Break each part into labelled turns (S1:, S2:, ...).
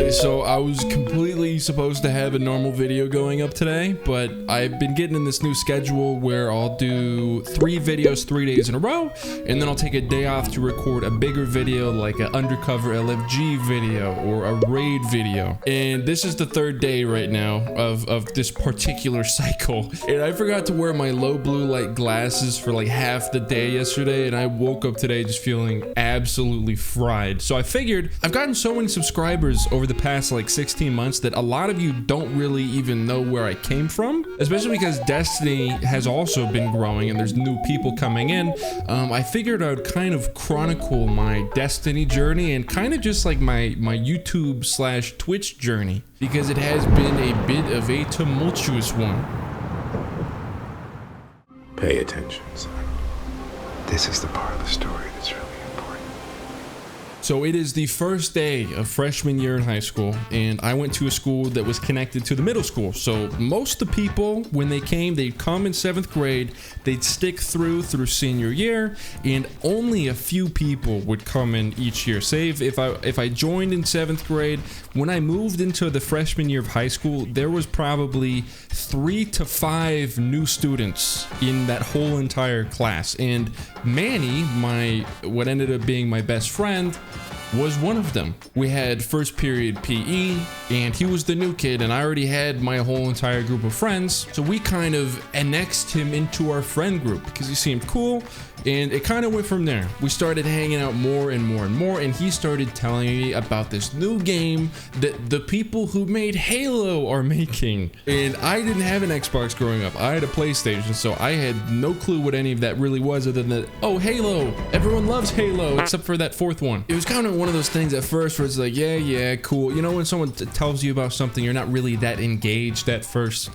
S1: guys, so I was completely supposed to have a normal video going up today, but I've been getting in this new schedule where I'll do 3 videos 3 days in a row, and then I'll take a day off to record a bigger video like an undercover LFG video or a raid video. And this is the 3rd day right now of this particular cycle. And I forgot to wear my low blue light glasses for like half the day yesterday, and I woke up today just feeling absolutely fried. So I figured I've gotten so many subscribers over the past like 16 months that a lot of you don't really even know where I came from, especially because Destiny has also been growing and there's new people coming in. I figured I would kind of chronicle my Destiny journey and kind of just like my YouTube / Twitch journey, because it has been a bit of a tumultuous one.
S2: Pay attention, son. This is the part of the story that's really important.
S1: So it is the first day of freshman year in high school, and I went to a school that was connected to the middle school. So most of the people, when they came, they'd come in 7th grade, they'd stick through senior year, and only a few people would come in each year. Say if I joined in 7th grade, when I moved into the freshman year of high school, there was probably 3 to 5 new students in that whole entire class. And Manny, what ended up being my best friend, was one of them. We had first period PE, and he was the new kid, and I already had my whole entire group of friends, so we kind of annexed him into our friend group because he seemed cool, and it kind of went from there. We started hanging out more and more and more, and he started telling me about this new game that the people who made Halo are making. And I didn't have an Xbox growing up. I had a PlayStation, so I had no clue what any of that really was, other than that, oh, Halo, everyone loves Halo except for that 4th one. It was kind of one of those things at first where it's like, yeah, cool. You know, when someone tells you about something, you're not really that engaged at first.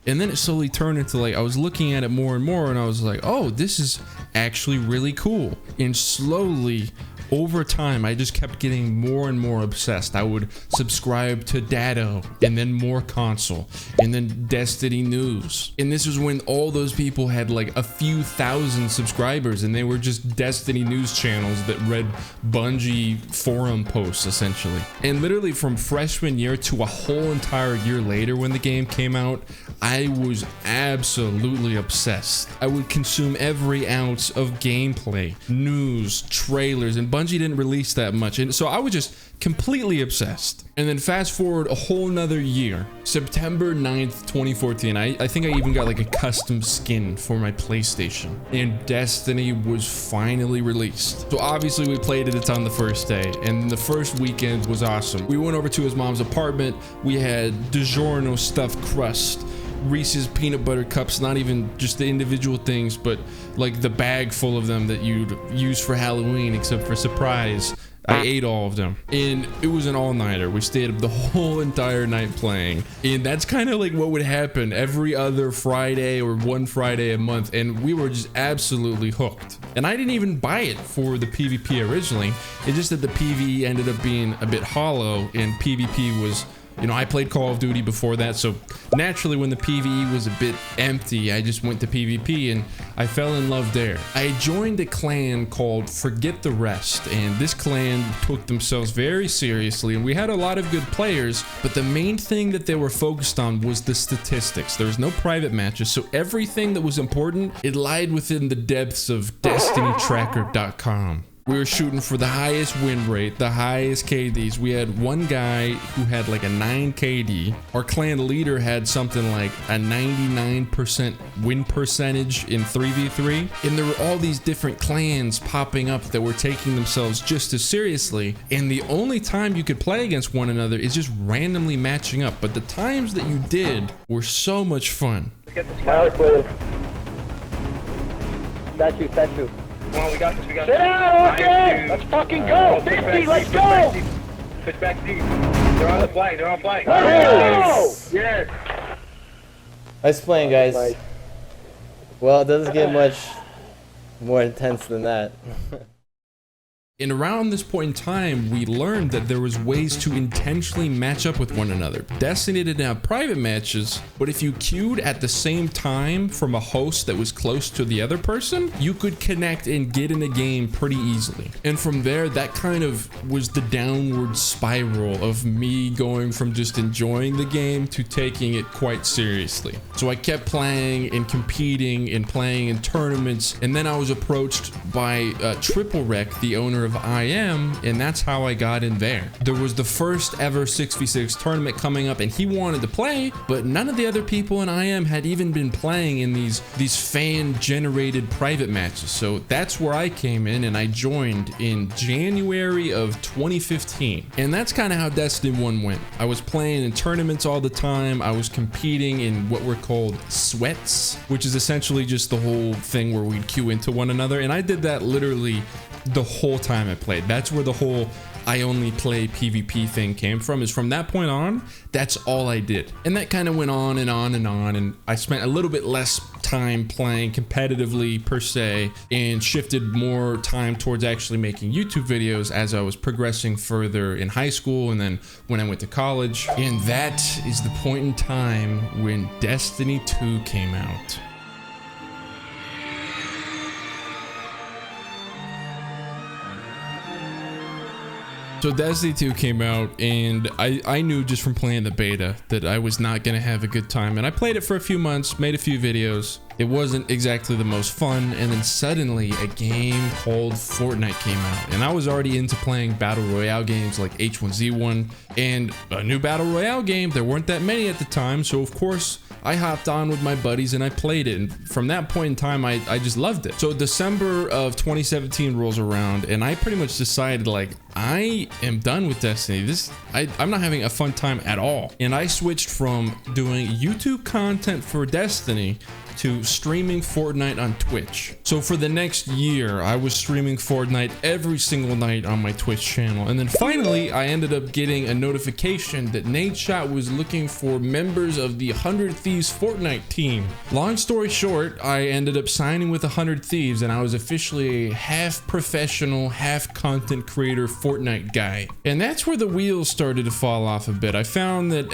S1: And then it slowly turned into like, I was looking at it more and more, and I was like, oh, this is actually really cool. And slowly, over time, I just kept getting more and more obsessed. I would subscribe to Dado, and then more console, and then Destiny News. And this was when all those people had like a few thousand subscribers, and they were just Destiny News channels that read Bungie forum posts, essentially. And literally from freshman year to a whole entire year later when the game came out, I was absolutely obsessed. I would consume every ounce of gameplay, news, trailers, and Bungie didn't release that much, and so I was just completely obsessed. And then fast forward a whole nother year, September 9th, 2014, I think I even got like a custom skin for my PlayStation, and Destiny was finally released. So obviously we played it, it's on the first day, and the first weekend was awesome. We went over to his mom's apartment, we had DiGiorno stuffed crust, Reese's peanut butter cups, not even just the individual things, but like the bag full of them that you'd use for Halloween, except for surprise. I ate all of them, and it was an all-nighter. We stayed up the whole entire night playing, and that's kind of like what would happen every other Friday or one Friday a month, and we were just absolutely hooked. And I didn't even buy it for the PvP originally. It's just that the PvE ended up being a bit hollow, and PvP was, you know, I played Call of Duty before that, so naturally when the PvE was a bit empty, I just went to PvP, and I fell in love there. I joined a clan called Forget the Rest, and this clan took themselves very seriously, and we had a lot of good players, but the main thing that they were focused on was the statistics. There was no private matches, so everything that was important, it lied within the depths of DestinyTracker.com. We were shooting for the highest win rate, the highest KDs. We had one guy who had like a 9 KD. Our clan leader had something like a 99% win percentage in 3v3. And there were all these different clans popping up that were taking themselves just as seriously. And the only time you could play against one another is just randomly matching up. But the times that you did were so much fun.
S3: Let's get this guy. Statue. Come on, we got this, Sit down, okay! Let's fucking go! 50, let's go! Push back deep. They're on the flank, Let's go! Yes!
S4: Nice playing, guys. Well, it doesn't get much more intense than that.
S1: And around this point in time, we learned that there was ways to intentionally match up with one another. Destiny didn't have private matches, but if you queued at the same time from a host that was close to the other person, you could connect and get in a game pretty easily. And from there, that kind of was the downward spiral of me going from just enjoying the game to taking it quite seriously. So I kept playing and competing and playing in tournaments, and then I was approached by Triple Wreck, the owner of IM, and that's how I got in there. There was the first ever 6v6 tournament coming up, and he wanted to play, but none of the other people in IM had even been playing in these fan-generated private matches. So that's where I came in, and I joined in January of 2015. And that's kind of how Destiny 1 went. I was playing in tournaments all the time. I was competing in what were called sweats, which is essentially just the whole thing where we'd queue into one another. And I did that literally the whole time I played. That's where the whole I only play PvP thing came from. Is from that point on, that's all I did. And that kind of went on and on and on. And I spent a little bit less time playing competitively per se, and shifted more time towards actually making YouTube videos as I was progressing further in high school and then when I went to college. And that is the point in time when Destiny 2 came out. So Destiny 2 came out, and I knew just from playing the beta that I was not going to have a good time. And I played it for a few months, made a few videos. It wasn't exactly the most fun, and then suddenly a game called Fortnite came out, and I was already into playing battle royale games like H1Z1, and a new battle royale game. There weren't that many at the time, so of course I hopped on with my buddies and I played it, and from that point in time I just loved it. So December of 2017 rolls around, and I pretty much decided, like, I am done with Destiny. I'm not having a fun time at all, and I switched from doing YouTube content for Destiny to streaming Fortnite on Twitch. So for the next year, I was streaming Fortnite every single night on my Twitch channel. And then finally, I ended up getting a notification that Nadeshot was looking for members of the 100 Thieves Fortnite team. Long story short, I ended up signing with 100 Thieves, and I was officially a half professional, half content creator Fortnite guy. And that's where the wheels started to fall off a bit. I found that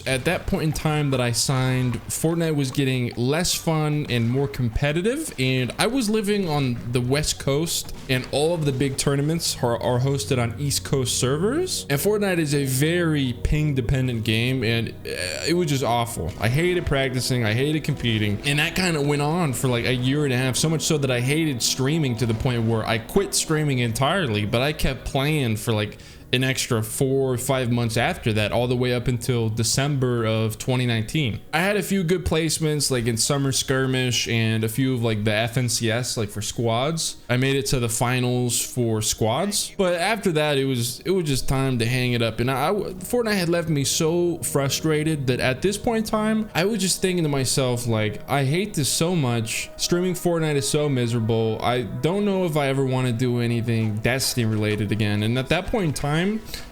S1: at that point in time that I signed, Fortnite was getting less fun and more competitive, and I was living on the West Coast, and all of the big tournaments are hosted on East Coast servers, and Fortnite is a very ping dependent game, and it was just awful. I hated practicing, I hated competing, and that kind of went on for like a year and a half, so much so that I hated streaming to the point where I quit streaming entirely, but I kept playing for like an extra 4 or 5 months after that, all the way up until December of 2019. I had a few good placements, like in Summer Skirmish and a few of like the FNCS, like for squads. I made it to the finals for squads, but after that, it was just time to hang it up. And Fortnite had left me so frustrated that at this point in time, I was just thinking to myself, like, I hate this so much. Streaming Fortnite is so miserable. I don't know if I ever want to do anything Destiny related again. And at that point in time,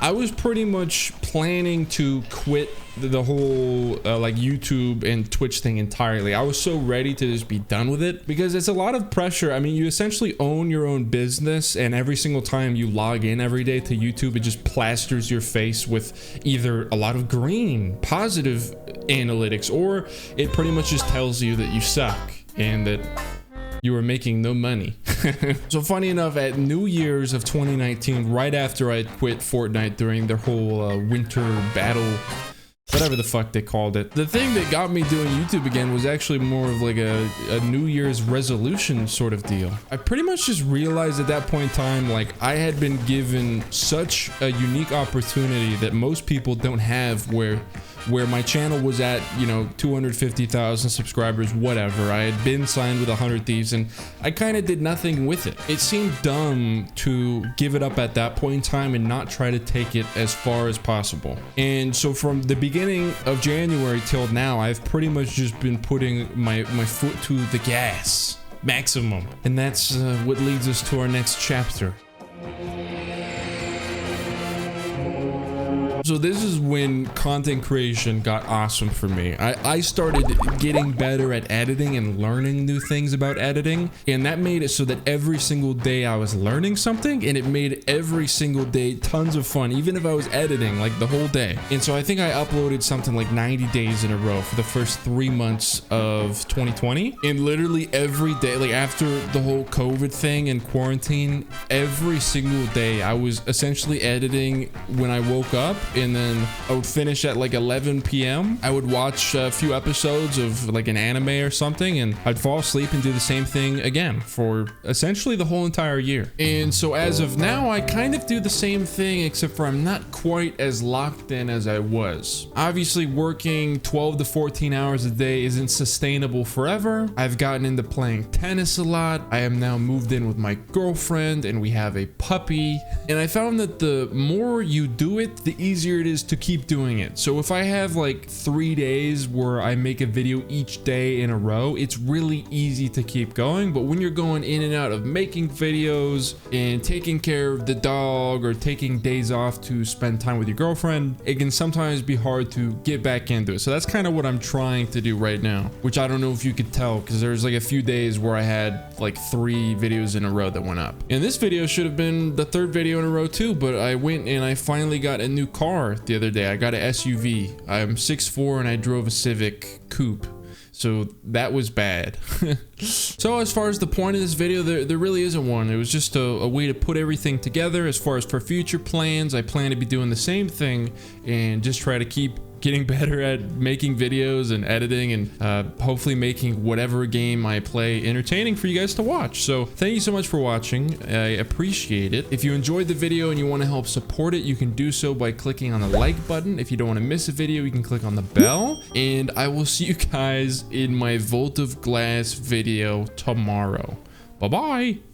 S1: I was pretty much planning to quit the whole like YouTube and Twitch thing entirely. I was so ready to just be done with it, because it's a lot of pressure. I mean, you essentially own your own business, and every single time you log in every day to YouTube, it just plasters your face with either a lot of green, positive analytics, or it pretty much just tells you that you suck and that you were making no money. So funny enough, at New Year's of 2019, right after I quit Fortnite during their whole winter battle, whatever the fuck they called it, the thing that got me doing YouTube again was actually more of like a New Year's resolution sort of deal. I pretty much just realized at that point in time, like, I had been given such a unique opportunity that most people don't have, where my channel was at, you know, 250,000 subscribers, whatever. I had been signed with 100 Thieves, and I kind of did nothing with it. It seemed dumb to give it up at that point in time and not try to take it as far as possible. And so from the beginning of January till now, I've pretty much just been putting my foot to the gas, maximum. And that's what leads us to our next chapter. So this is when content creation got awesome for me. I started getting better at editing and learning new things about editing, and that made it so that every single day I was learning something, and it made every single day tons of fun, even if I was editing like the whole day. And so I think I uploaded something like 90 days in a row for the first 3 months of 2020, and literally every day, like after the whole COVID thing and quarantine, every single day I was essentially editing when I woke up, and then I would finish at like 11 p.m. I would watch a few episodes of like an anime or something, and I'd fall asleep and do the same thing again for essentially the whole entire year. And so as of now, I kind of do the same thing, except for I'm not quite as locked in as I was. Obviously, working 12 to 14 hours a day isn't sustainable forever. I've gotten into playing tennis a lot. I am now moved in with my girlfriend, and we have a puppy. And I found that the more you do it, the easier it is to keep doing it. So if I have like 3 days where I make a video each day in a row, it's really easy to keep going. But when you're going in and out of making videos and taking care of the dog or taking days off to spend time with your girlfriend, it can sometimes be hard to get back into it. So that's kind of what I'm trying to do right now, which I don't know if you could tell, because there's like a few days where I had like 3 videos in a row that went up. And this video should have been the 3rd video in a row too, but I went and I finally got a new car the other day. I got an SUV. I'm 6'4" and I drove a Civic Coupe. So that was bad. So as far as the point of this video, there really isn't one. It was just a way to put everything together. As far as for future plans, I plan to be doing the same thing and just try to keep getting better at making videos and editing, and hopefully making whatever game I play entertaining for you guys to watch. So thank you so much for watching. I appreciate it. If you enjoyed the video and you want to help support it, you can do so by clicking on the like button. If you don't want to miss a video, you can click on the bell, and I will see you guys in my Vault of Glass video tomorrow. Bye bye.